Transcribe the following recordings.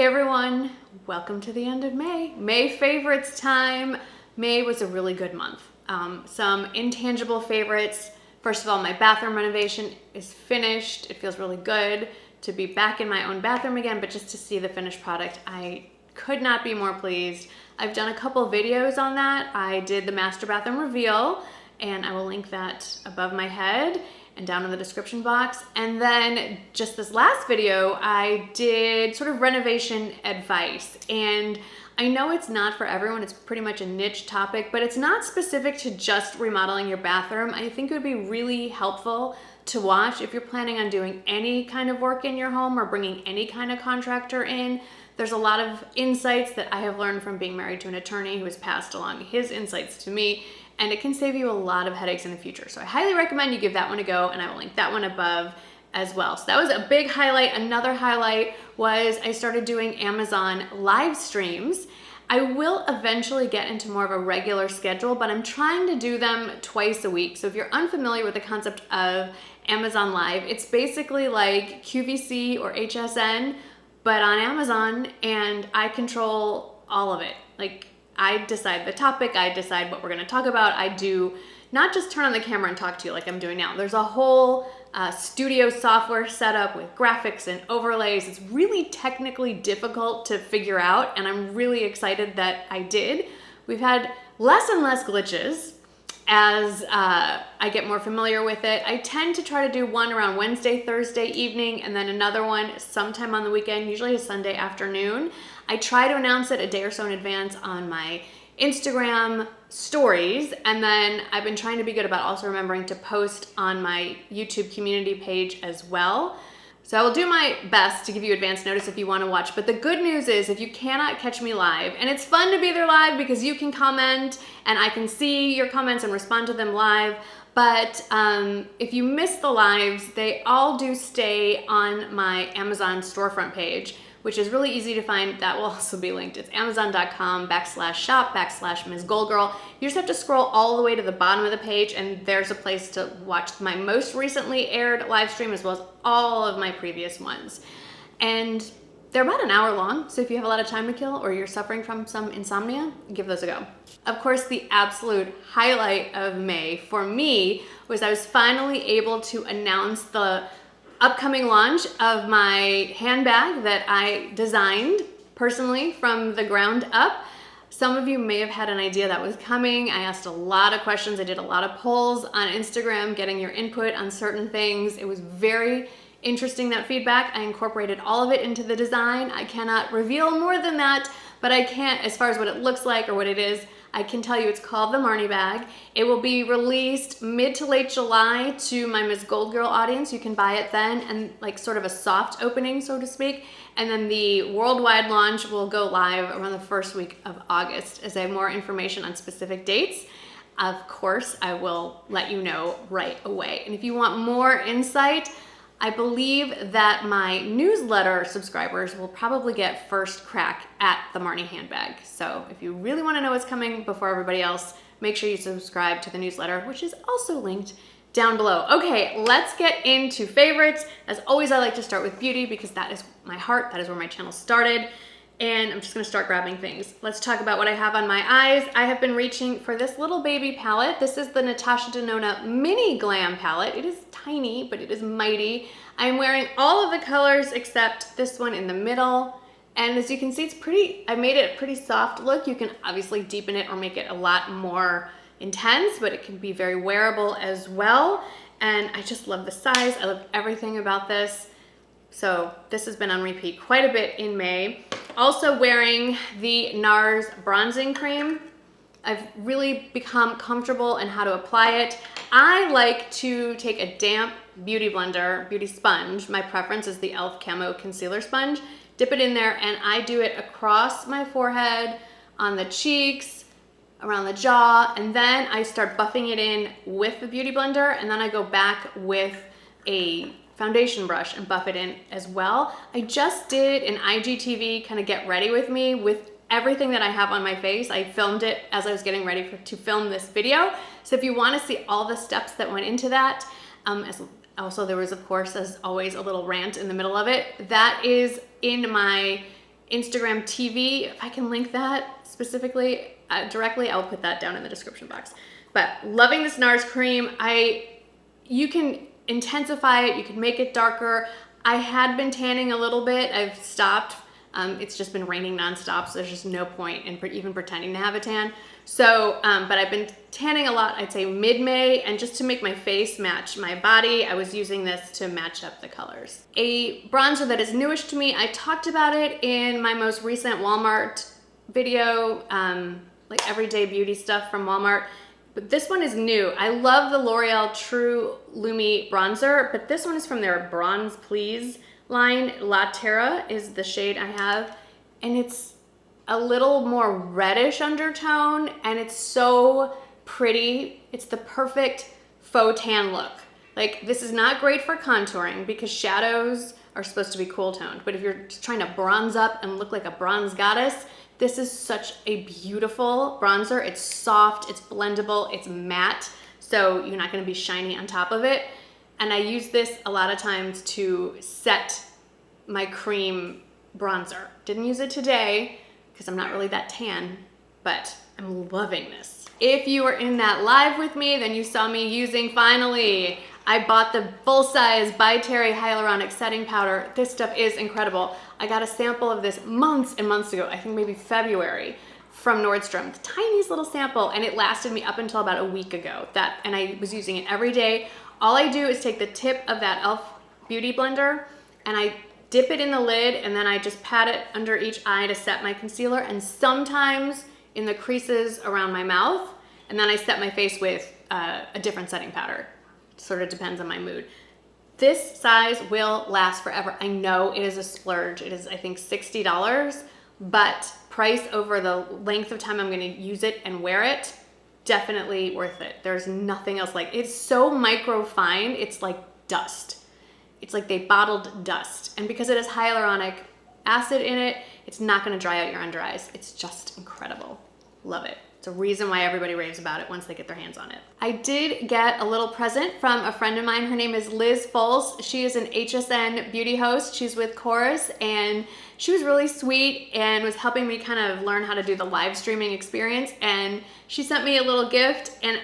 Hey everyone, welcome to the end of May. May favorites time. May was a really good month. Some intangible favorites. First of all, my bathroom renovation is finished. It feels really good to be back in my own bathroom again, but just to see the finished product, I could not be more pleased. I've done a couple videos on that. I did the master bathroom reveal, and I will link that above my head and down in the description box. And then just this last video, I did sort of renovation advice. And I know it's not for everyone, it's pretty much a niche topic, but it's not specific to just remodeling your bathroom. I think it would be really helpful to watch if you're planning on doing any kind of work in your home or bringing any kind of contractor in. There's a lot of insights that I have learned from being married to an attorney who has passed along his insights to me, and it can save you a lot of headaches in the future. So I highly recommend you give that one a go, and I will link that one above as well. So that was a big highlight. Another highlight was I started doing Amazon live streams. I will eventually get into more of a regular schedule, but I'm trying to do them twice a week. So if you're unfamiliar with the concept of Amazon Live, it's basically like QVC or HSN, but on Amazon, and I control all of it. Like, I decide the topic, I decide what we're gonna talk about. I do not just turn on the camera and talk to you like I'm doing now. There's a whole studio software setup with graphics and overlays. It's really technically difficult to figure out, and I'm really excited that I did. We've had less and less glitches as I get more familiar with it. I tend to try to do one around Wednesday, Thursday evening, and then another one sometime on the weekend, usually a Sunday afternoon. I try to announce it a day or so in advance on my Instagram stories, and then I've been trying to be good about also remembering to post on my YouTube community page as well. So I will do my best to give you advance notice if you want to watch. But the good news is if you cannot catch me live, and it's fun to be there live because you can comment and I can see your comments and respond to them live. But if you miss the lives, they all do stay on my Amazon storefront page, which is really easy to find. That will also be linked. It's amazon.com/shop/MsGoldgirl. You just have to scroll all the way to the bottom of the page, and there's a place to watch my most recently aired live stream as well as all of my previous ones. And they're about an hour long, so if you have a lot of time to kill or you're suffering from some insomnia, give those a go. Of course, the absolute highlight of May for me was I was finally able to announce the upcoming launch of my handbag that I designed personally from the ground up. Some of you may have had an idea that was coming. I asked a lot of questions. I did a lot of polls on Instagram, getting your input on certain things. It was very interesting, that feedback. I incorporated all of it into the design. I cannot reveal more than that, but I can't, as far as what it looks like or what it is, I can tell you it's called the Marny Bag. It will be released mid to late July to my MsGoldgirl audience. You can buy it then, and like sort of a soft opening, so to speak. And then the worldwide launch will go live around the first week of August. As I have more information on specific dates, of course, I will let you know right away. And if you want more insight, I believe that my newsletter subscribers will probably get first crack at the Marny handbag. So if you really want to know what's coming before everybody else, make sure you subscribe to the newsletter, which is also linked down below. Okay, let's get into favorites. As always, I like to start with beauty because that is my heart. That is where my channel started. And I'm just gonna start grabbing things. Let's talk about what I have on my eyes. I have been reaching for this little baby palette. This is the Natasha Denona Mini Glam palette. It is tiny, but it is mighty. I'm wearing all of the colors except this one in the middle. And as you can see, it's pretty, I made it a pretty soft look. You can obviously deepen it or make it a lot more intense, but it can be very wearable as well. And I just love the size. I love everything about this. So this has been on repeat quite a bit in May. Also wearing the Nars bronzing cream. I've really become comfortable in how to apply it. I like to take a damp beauty blender, beauty sponge. My preference is the e.l.f. Camo Concealer Sponge. Dip it in there, and I do it across my forehead, on the cheeks, around the jaw, and then I start buffing it in with the beauty blender, and then I go back with a foundation brush and buff it in as well. I just did an IGTV kind of get ready with me with everything that I have on my face. I filmed it as I was getting ready to film this video. So if you want to see all the steps that went into that, also there was, of course, as always, a little rant in the middle of it. That is in my Instagram TV. If I can link that specifically, directly, I'll put that down in the description box. But loving this Nars Cream. You can intensify it, you can make it darker. I had been tanning a little bit, I've stopped. It's just been raining nonstop, so there's just no point in even pretending to have a tan. So, but I've been tanning a lot, I'd say mid-May, and just to make my face match my body, I was using this to match up the colors. A bronzer that is newish to me, I talked about it in my most recent Walmart video, like everyday beauty stuff from Walmart. But this one is new. I love the L'Oreal True Lumi bronzer, but this one is from their Bronze Please line. La Terra is the shade I have, and it's a little more reddish undertone, and it's so pretty. It's the perfect faux tan look. Like, this is not great for contouring because shadows are supposed to be cool toned, but if you're just trying to bronze up and look like a bronze goddess, this is such a beautiful bronzer. It's soft, it's blendable, it's matte, so you're not gonna be shiny on top of it. And I use this a lot of times to set my cream bronzer. Didn't use it today because I'm not really that tan, but I'm loving this. If you were in that live with me, then you saw me using, finally, I bought the full-size by Terry Hyaluronic setting powder. This stuff is incredible. I got a sample of this months and months ago, I think maybe February, from Nordstrom. The tiniest little sample, and it lasted me up until about a week ago. And I was using it every day. All I do is take the tip of that e.l.f. Beauty Blender, and I dip it in the lid, and then I just pat it under each eye to set my concealer, and sometimes in the creases around my mouth, and then I set my face with a different setting powder. Sort of depends on my mood. This size will last forever. I know it is a splurge. It is, I think, $60, but price over the length of time I'm gonna use it and wear it, definitely worth it. There's nothing else like it. It's so micro fine, it's like dust. It's like they bottled dust. And because it has hyaluronic acid in it, it's not gonna dry out your under eyes. It's just incredible. Love it. It's a reason why everybody raves about it once they get their hands on it. I did get a little present from a friend of mine. Her name is Liz Foles. She is an HSN beauty host. She's with Chorus, and she was really sweet and was helping me kind of learn how to do the live streaming experience. And she sent me a little gift, and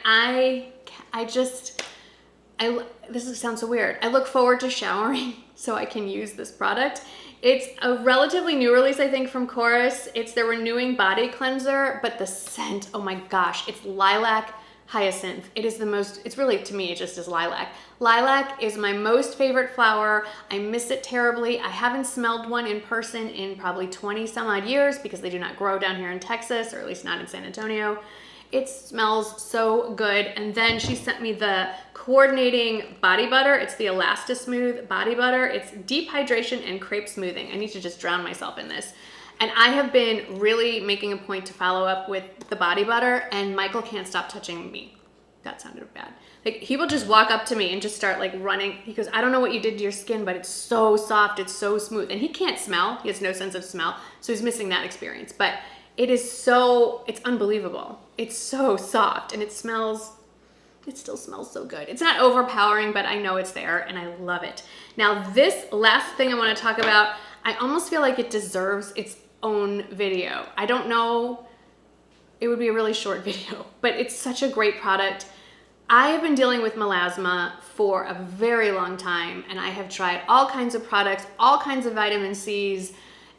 this sounds so weird. I look forward to showering so I can use this product. It's a relatively new release, I think, from Chorus. It's their Renewing Body Cleanser, but the scent, oh my gosh, it's lilac hyacinth. It is the most, it's really, to me, it just is lilac. Lilac is my most favorite flower. I miss it terribly. I haven't smelled one in person in probably 20 some odd years because they do not grow down here in Texas, or at least not in San Antonio. It smells so good. And then she sent me the coordinating body butter. It's the Elasti-Smooth body butter. It's deep hydration and crepe smoothing. I need to just drown myself in this. And I have been really making a point to follow up with the body butter, and Michael can't stop touching me. That sounded bad. Like, he will just walk up to me and just start like running. He goes, I don't know what you did to your skin, but it's so soft, it's so smooth. And he can't smell. He has no sense of smell. So he's missing that experience. But it's unbelievable. It's so soft, and it still smells so good. It's not overpowering, but I know it's there, and I love it. Now, this last thing I want to talk about, I almost feel like it deserves its own video. I don't know, it would be a really short video, but it's such a great product. I have been dealing with melasma for a very long time, and I have tried all kinds of products, all kinds of vitamin C's,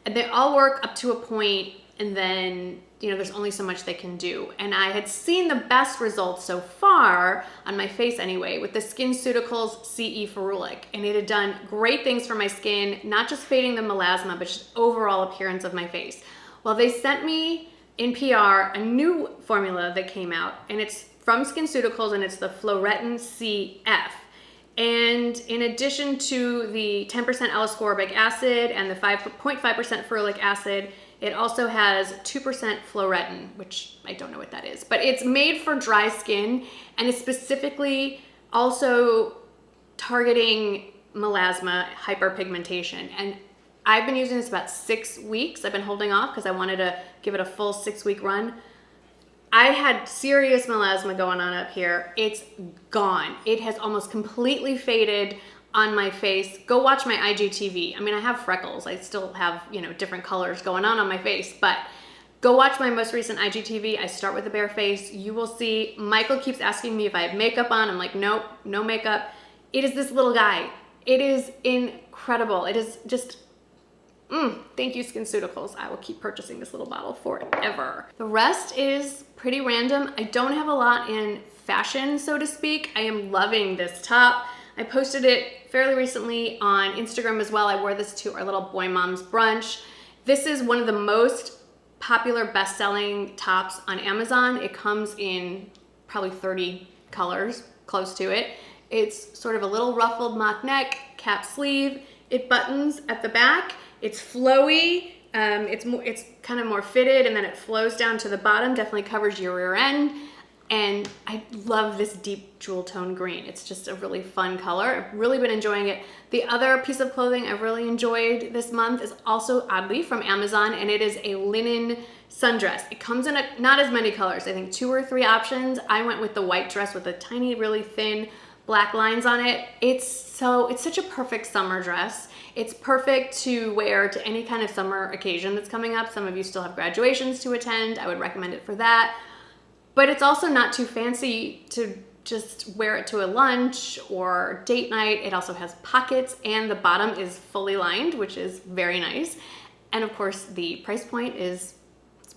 and they all work up to a point, and then, there's only so much they can do. And I had seen the best results so far, on my face anyway, with the SkinCeuticals CE Ferulic. And it had done great things for my skin, not just fading the melasma, but just overall appearance of my face. Well, they sent me in PR a new formula that came out, and it's from SkinCeuticals, and it's the Floretin CF. And in addition to the 10% L-ascorbic acid and the 5.5% ferulic acid, it also has 2% Floretin, which I don't know what that is, but it's made for dry skin, and it's specifically also targeting melasma hyperpigmentation. And I've been using this about 6 weeks. I've been holding off because I wanted to give it a full 6-week run. I had serious melasma going on up here. It's gone. It has almost completely faded. on my face, go watch my IGTV. I mean, I have freckles. I still have, you know, different colors going on my face, but go watch my most recent IGTV. I start with a bare face. You will see, Michael keeps asking me if I have makeup on. I'm like, nope, no makeup. It is this little guy. It is incredible. It is just, thank you, SkinCeuticals. I will keep purchasing this little bottle forever. The rest is pretty random. I don't have a lot in fashion, so to speak. I am loving this top. I posted it fairly recently on Instagram as well. I wore this to our little boy mom's brunch. This is one of the most popular best-selling tops on Amazon. It comes in probably 30 colors, close to it. It's sort of a little ruffled mock neck, cap sleeve. It buttons at the back. It's flowy. It's kind of more fitted, and then it flows down to the bottom. Definitely covers your rear end. And I love this deep jewel tone green. It's just a really fun color. I've really been enjoying it. The other piece of clothing I've really enjoyed this month is also oddly from Amazon, and it is a linen sundress. It comes in not as many colors, I think 2 or 3 options. I went with the white dress with the tiny, really thin black lines on it. It's such a perfect summer dress. It's perfect to wear to any kind of summer occasion that's coming up. Some of you still have graduations to attend. I would recommend it for that. But it's also not too fancy to just wear it to a lunch or date night. It also has pockets, and the bottom is fully lined, which is very nice. And of course, the price point is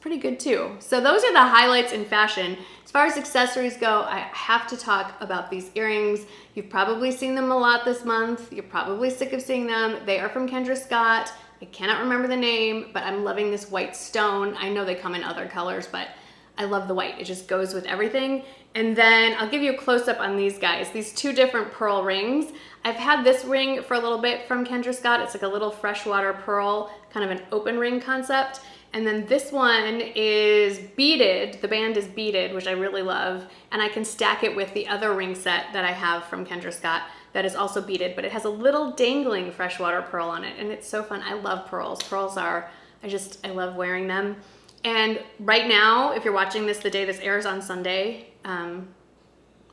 pretty good too. So those are the highlights in fashion. As far as accessories go, I have to talk about these earrings. You've probably seen them a lot this month. You're probably sick of seeing them. They are from Kendra Scott. I cannot remember the name, but I'm loving this white stone. I know they come in other colors, but I love the white. It just goes with everything. And then I'll give you a close-up on these guys. These 2 different pearl rings. I've had this ring for a little bit from Kendra Scott. It's like a little freshwater pearl, kind of an open ring concept. And then this one is beaded. The band is beaded, which I really love. And I can stack it with the other ring set that I have from Kendra Scott that is also beaded, but it has a little dangling freshwater pearl on it. And it's so fun. I love pearls. Pearls are, I love wearing them. And right now, if you're watching this the day this airs on Sunday, I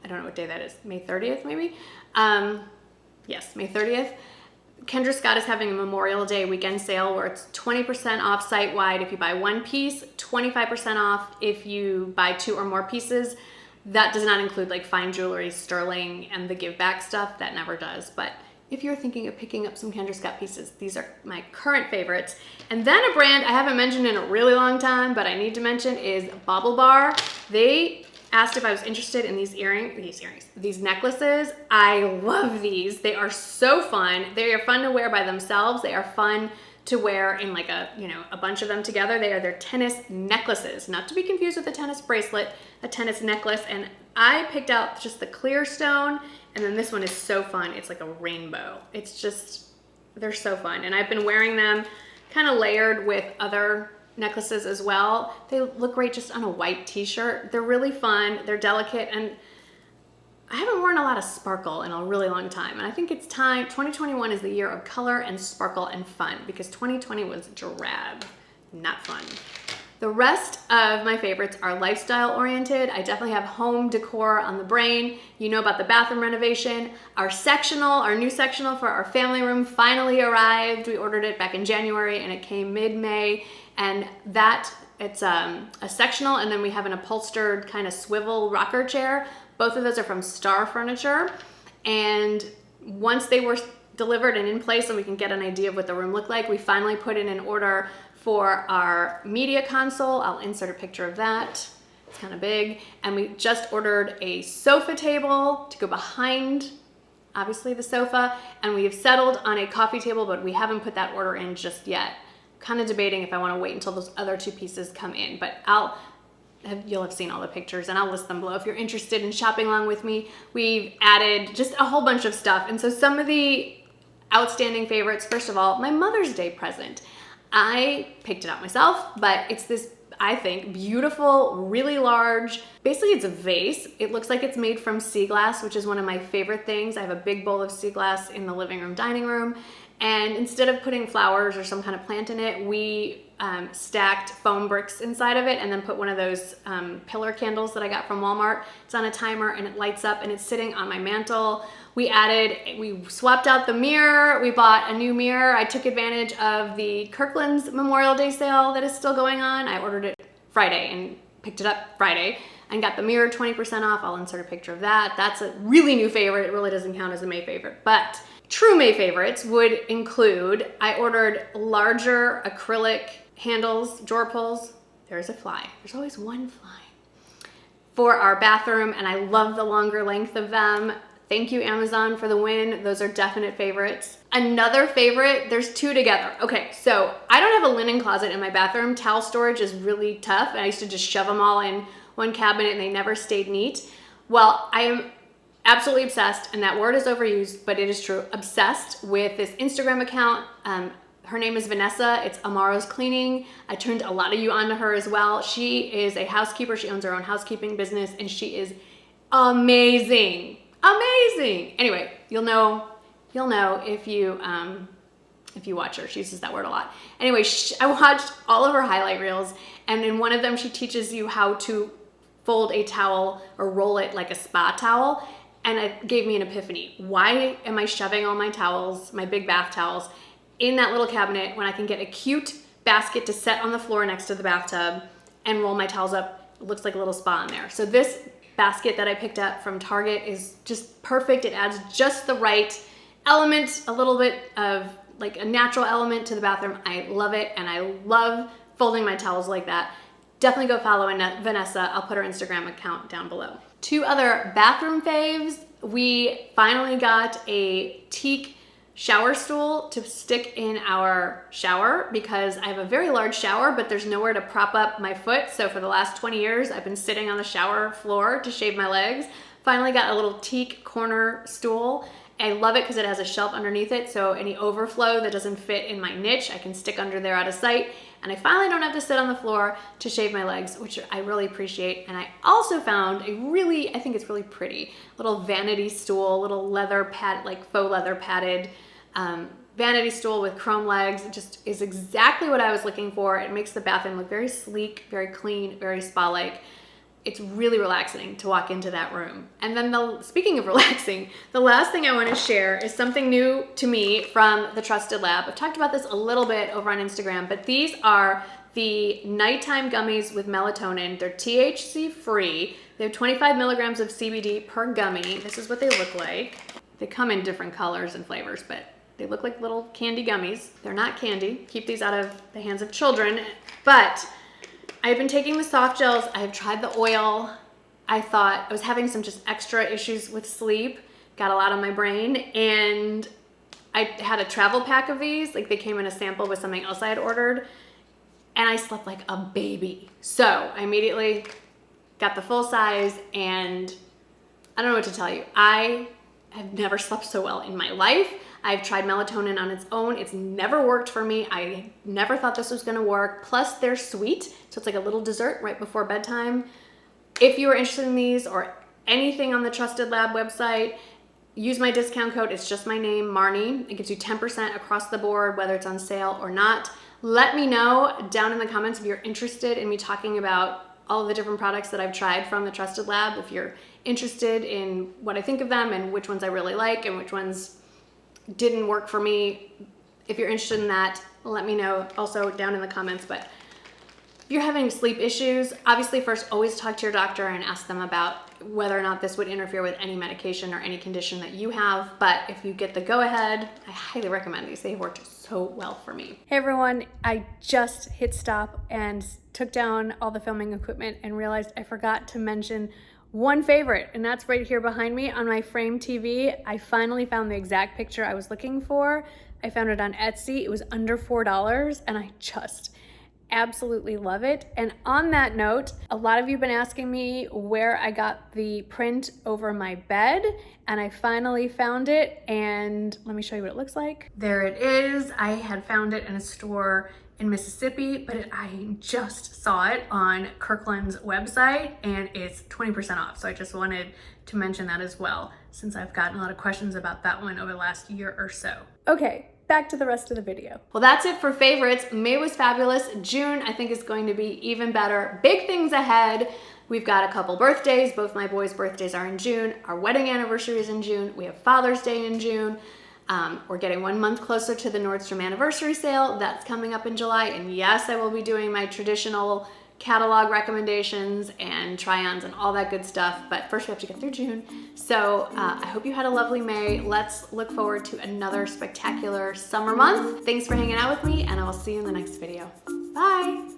don't know what day that is, May 30th maybe? Yes, May 30th. Kendra Scott is having a Memorial Day weekend sale where it's 20% off site-wide if you buy 1 piece, 25% off if you buy 2 or more pieces. That does not include like fine jewelry, sterling, and the give back stuff. That never does. But if you're thinking of picking up some Kendra Scott pieces, these are my current favorites. And then a brand I haven't mentioned in a really long time, but I need to mention is Bauble Bar. They asked if I was interested in these necklaces. I love these. They are so fun. They are fun to wear by themselves. They are fun to wear in like a bunch of them together. They are their tennis necklaces, not to be confused with a tennis bracelet, a tennis necklace. And I picked out just the clear stone, and then this one is so fun. It's like a rainbow. It's just, they're so fun. And I've been wearing them kind of layered with other necklaces as well. They look great just on a white t-shirt. They're really fun. They're delicate, and I haven't worn a lot of sparkle in a really long time. And I think it's time. 2021 is the year of color and sparkle and fun, because 2020 was drab, not fun. The rest of my favorites are lifestyle oriented. I definitely have home decor on the brain. You know about the bathroom renovation. Our new sectional for our family room finally arrived. We ordered it back in January and it came mid-May. And it's a sectional, and then we have an upholstered kind of swivel rocker chair. Both of those are from Star Furniture. And once they were delivered and in place and we can get an idea of what the room looked like, we finally put in an order for our media console. I'll insert a picture of that. It's kind of big. And we just ordered a sofa table to go behind, obviously, the sofa. And we have settled on a coffee table, but we haven't put that order in just yet. Kind of debating if I want to wait until those other 2 pieces come in, but you'll have seen all the pictures and I'll list them below if you're interested in shopping along with me. We've added just a whole bunch of stuff. And so some of the outstanding favorites, first of all, my Mother's Day present. I picked it out myself, but it's this, I think, beautiful, really large, basically it's a vase. It looks like it's made from sea glass, which is one of my favorite things. I have a big bowl of sea glass in the living room, dining room. And instead of putting flowers or some kind of plant in it, we stacked foam bricks inside of it and then put one of those pillar candles that I got from Walmart. It's on a timer and it lights up and it's sitting on my mantle We swapped out the mirror. We bought a new mirror. I took advantage of the Kirkland's Memorial Day sale that is still going on. I ordered it Friday and picked it up Friday and got the mirror 20% off. I'll insert a picture of that. That's a really new favorite. It really doesn't count as a May favorite, but true May favorites would include, I ordered larger acrylic handles, drawer pulls. There's a fly. There's always one fly. For our bathroom, and I love the longer length of them. Thank you, Amazon, for the win. Those are definite favorites. Another favorite, there's two together. Okay, so I don't have a linen closet in my bathroom. Towel storage is really tough, and I used to just shove them all in one cabinet and they never stayed neat. Well, I am absolutely obsessed, and that word is overused, but it is true, obsessed with this Instagram account. Her name is Vanessa. It's Amaro's Cleaning. I turned a lot of you onto her as well. She is a housekeeper. She owns her own housekeeping business, and she is amazing. Amazing. Anyway, you'll know if you watch her. She uses that word a lot. Anyway, I watched all of her highlight reels, and in one of them, she teaches you how to fold a towel or roll it like a spa towel, and it gave me an epiphany. Why am I shoving all my towels, my big bath towels, in that little cabinet when I can get a cute basket to set on the floor next to the bathtub and roll my towels up? It looks like a little spa in there. So this basket that I picked up from Target is just perfect. It adds just the right element, a little bit of like a natural element to the bathroom. I love it, and I love folding my towels like that. Definitely go follow Vanessa. I'll put her Instagram account down below. Two other bathroom faves. We finally got a Teak shower stool to stick in our shower because I have a very large shower, but there's nowhere to prop up my foot. So for the last 20 years, I've been sitting on the shower floor to shave my legs. Finally got a little Teak corner stool. I love it because it has a shelf underneath it, so any overflow that doesn't fit in my niche, I can stick under there out of sight. And I finally don't have to sit on the floor to shave my legs, which I really appreciate. And I also found I think it's really pretty, little vanity stool, little leather pad, like faux leather padded vanity stool with chrome legs. It just is exactly what I was looking for. It makes the bathroom look very sleek, very clean, very spa-like. It's really relaxing to walk into that room. And then speaking of relaxing, the last thing I want to share is something new to me from the Trusted Lab. I've talked about this a little bit over on Instagram, but these are the nighttime gummies with melatonin. They're THC free. They have 25 milligrams of CBD per gummy. This is what they look like. They come in different colors and flavors, but they look like little candy gummies. They're not candy. Keep these out of the hands of children. But I've been taking the soft gels. I have tried the oil. I thought I was having some just extra issues with sleep. Got a lot on my brain. And I had a travel pack of these. Like, they came in a sample with something else I had ordered. And I slept like a baby. So I immediately got the full size, and I don't know what to tell you. I have never slept so well in my life. I've tried melatonin on its own. It's never worked for me. I never thought this was gonna work. Plus they're sweet, so it's like a little dessert right before bedtime. If you are interested in these or anything on the Trusted Lab website, use my discount code. It's just my name, Marnie. It gives you 10% across the board, whether it's on sale or not. Let me know down in the comments if you're interested in me talking about all of the different products that I've tried from the Trusted Lab. If you're interested in what I think of them and which ones I really like and which ones didn't work for me. If you're interested in that, let me know also down in the comments. But if you're having sleep issues, obviously first always talk to your doctor and ask them about whether or not this would interfere with any medication or any condition that you have. But if you get the go ahead, I highly recommend these. They worked so well for me. Hey everyone, I just hit stop and took down all the filming equipment and realized I forgot to mention one favorite, and that's right here behind me on my frame TV. I finally found the exact picture I was looking for. I found it on Etsy. It was under $4, and I just absolutely love it. And on that note, a lot of you have been asking me where I got the print over my bed, and I finally found it, and let me show you what it looks like. There it is. I had found it in a store in Mississippi, but I just saw it on Kirkland's website, and it's 20% off. So I just wanted to mention that as well, since I've gotten a lot of questions about that one over the last year or so. Okay, back to the rest of the video. Well, that's it for favorites. May was fabulous. June, I think, is going to be even better. Big things ahead. We've got a couple birthdays. Both my boys' birthdays are in June. Our wedding anniversary is in June. We have Father's Day in June. We're getting 1 month closer to the Nordstrom anniversary sale. That's coming up in July. And yes, I will be doing my traditional catalog recommendations and try-ons and all that good stuff. But first we have to get through June. So I hope you had a lovely May. Let's look forward to another spectacular summer month. Thanks for hanging out with me, and I will see you in the next video. Bye.